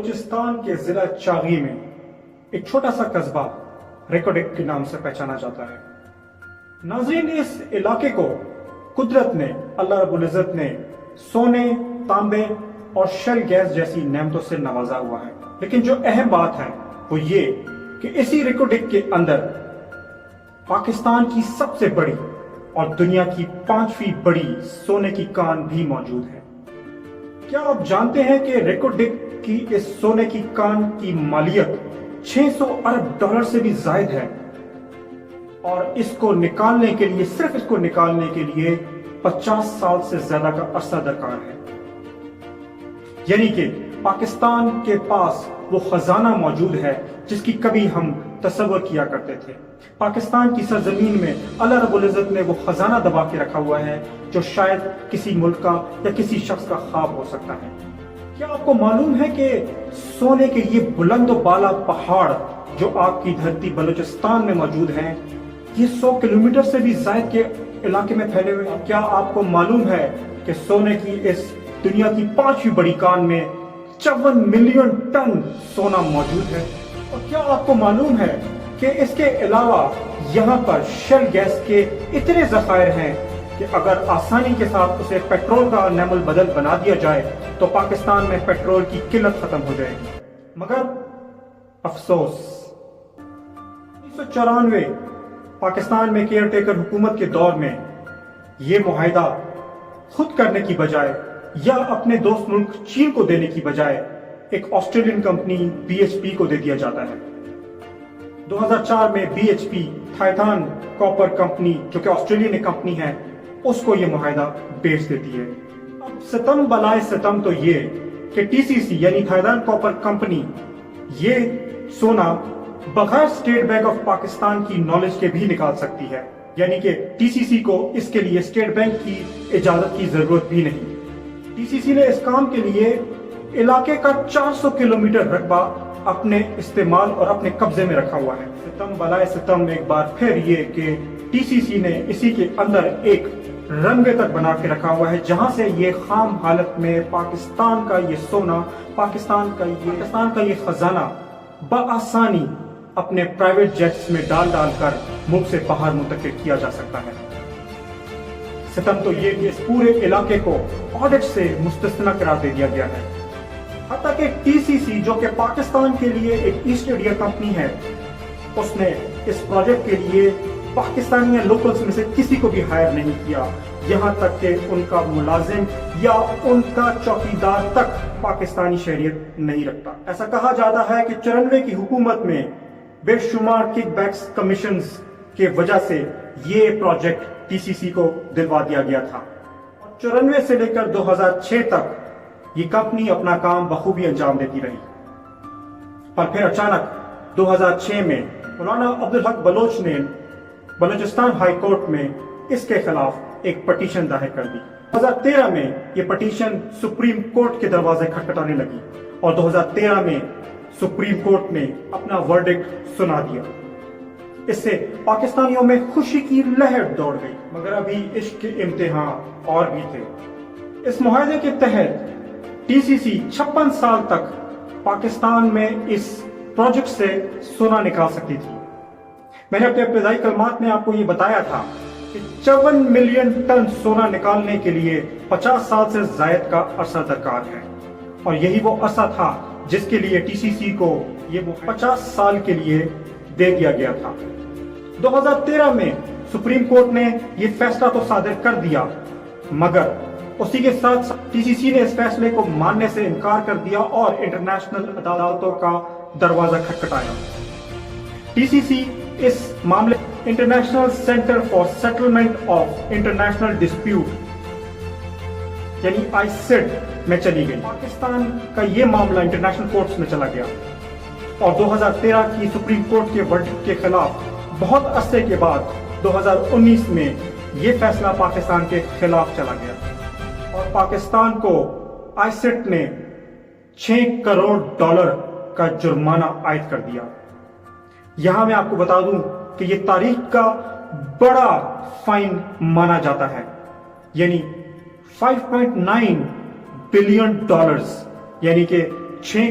بلوچستان کے ضلع چاغی میں ایک چھوٹا سا قصبہ ریکوڈک کے نام سے پہچانا جاتا ہے۔ ناظرین، اس علاقے کو قدرت نے، اللہ رب العزت نے سونے، تانبے اور شیل گیس جیسی نعمتوں سے نوازا ہوا ہے، لیکن جو اہم بات ہے وہ یہ کہ اسی ریکوڈک کے اندر پاکستان کی سب سے بڑی اور دنیا کی 5ویں بڑی سونے کی کان بھی موجود ہے۔ کیا آپ جانتے ہیں کہ ریکوڈک کی اس سونے کی کان کی مالیت 600 ارب ڈالر سے بھی زائد ہے، اور اس کو نکالنے کے لیے، صرف اس کو نکالنے کے لیے 50 سال سے زیادہ کا عرصہ درکار ہے۔ یعنی کہ پاکستان کے پاس وہ خزانہ موجود ہے جس کی کبھی ہم تصور کیا کرتے تھے۔ پاکستان کی سرزمین میں اللہ رب العزت نے وہ خزانہ دبا کے رکھا ہوا ہے جو شاید کسی ملک کا یا کسی شخص کا خواب ہو سکتا ہے۔ کیا آپ کو معلوم ہے کہ سونے کے یہ بلند و بالا پہاڑ جو آپ کی دھرتی بلوچستان میں موجود ہیں، یہ 100 کلومیٹر سے بھی زائد کے علاقے میں پھیلے ہوئے ہیں؟ کیا آپ کو معلوم ہے کہ سونے کی اس دنیا کی 5ویں بڑی کان میں 54 ملین ٹن سونا موجود ہے؟ اور کیا آپ کو معلوم ہے کہ اس کے علاوہ یہاں پر شیل گیس کے اتنے ذخائر ہیں کہ اگر آسانی کے ساتھ اسے پیٹرول کا نعم البدل بنا دیا جائے تو پاکستان میں پیٹرول کی قلت ختم ہو جائے گی۔ مگر افسوس، 1994 پاکستان میں کیئر ٹیکر حکومت کے دور میں یہ معاہدہ خود کرنے کی بجائے یا اپنے دوست ملک چین کو دینے کی بجائے ایک آسٹریلین کمپنی BHP کو دے دیا جاتا ہے۔ 2004 میں BHP تھائتان کاپر کمپنی، جو کہ آسٹریلین کمپنی ہے، اس کو یہ معاہدہ بیچ دیتی ہے۔ اب ستم بلائے ستم تو یہ کہ TCC یعنی تھائتان کاپر کمپنی یہ سونا بغیر اسٹیٹ بینک آف پاکستان کی نالج کے بھی نکال سکتی ہے، یعنی کہ TCC کو اس کے لیے اسٹیٹ بینک کی اجازت کی ضرورت بھی نہیں۔ TCC نے اس کام کے لیے علاقے کا 400 کلومیٹر رقبہ اپنے استعمال اور اپنے قبضے میں رکھا ہوا ہے۔ ستم بلائے ستم ایک بار پھر یہ کہ TCC نے اسی کے اندر ایک رنوے تک بنا کے رکھا ہوا ہے جہاں سے یہ خام حالت میں پاکستان کا یہ سونا، پاکستان کا یہ خزانہ بآسانی اپنے پرائیویٹ جیٹس میں ڈال کر ملک سے باہر منتقل کیا جا سکتا ہے۔ ستم تو یہ کہ اس پورے علاقے کو آڈٹ سے مستثنی قرار دے دیا گیا ہے، حتیٰ کہ TCC جو کہ پاکستان کے لیے ایک ایسٹ انڈیا کمپنی ہے، اس نے اس پروجیکٹ کے لیے پاکستانی لوکلز میں سے کسی کو بھی ہائر نہیں کیا، یہاں تک کہ ان کا ملازم یا ان کا چوکیدار تک پاکستانی شہریت نہیں رکھتا۔ ایسا کہا جاتا ہے کہ 94 کی حکومت میں بے شمار کک بیکس کمیشنز کی وجہ سے یہ پروجیکٹ TCC کو دلوا دیا گیا تھا، اور 94 سے لے کر 2006 تک یہ کمپنی اپنا کام بخوبی انجام دیتی رہی۔ پر پھر اچانک 2006 میں مولانا عبدالحق بلوچ نے بلوچستان ہائی کورٹ میں اس کے خلاف ایک پٹیشن دائر کر دی۔ 2013 میں یہ پٹیشن سپریم کورٹ کے دروازے کھٹکھٹانے لگی، اور 2013 میں سپریم کورٹ نے اپنا ورڈکٹ سنا دیا۔ اس سے پاکستانیوں میں خوشی کی لہر دوڑ گئی، مگر ابھی عشق کے امتحان اور بھی تھے۔ اس معاہدے کے تحت TCC 56 سال تک پاکستان میں اس پروجیکٹ سے سونا نکال سکتی تھی۔ میں نے اپنے ابتدائی کلمات میں آپ کو یہ بتایا تھا کہ 54 ملین ٹن سونا نکالنے کے لیے 50 سال سے زائد کا عرصہ درکار ہے، اور یہی وہ عرصہ تھا جس کے لیے TCC کو یہ 50 سال کے لیے دے دیا گیا تھا۔ 2013 میں سپریم کورٹ نے یہ فیصلہ تو صادر کر دیا، مگر اسی کے ساتھ TCC نے اس فیصلے کو ماننے سے انکار کر دیا اور انٹرنیشنل عدالتوں کا دروازہ کھٹکھٹایا۔ TCC اس معاملے international centre for settlement of international dispute یعنی ICSID میں چلی گئی۔ پاکستان کا یہ معاملہ انٹرنیشنل کورٹس میں چلا گیا، اور 2013 کی سپریم کورٹ کے ورڈکٹ کے خلاف بہت عرصے کے بعد 2019 میں یہ فیصلہ پاکستان کے خلاف چلا گیا، اور پاکستان کو ICSID نے 6 کروڑ ڈالر کا جرمانہ عائد کر دیا۔ یہاں میں آپ کو بتا دوں کہ یہ تاریخ کا بڑا فائن مانا جاتا ہے، یعنی 5.9 بلین ڈالرز، یعنی کہ 6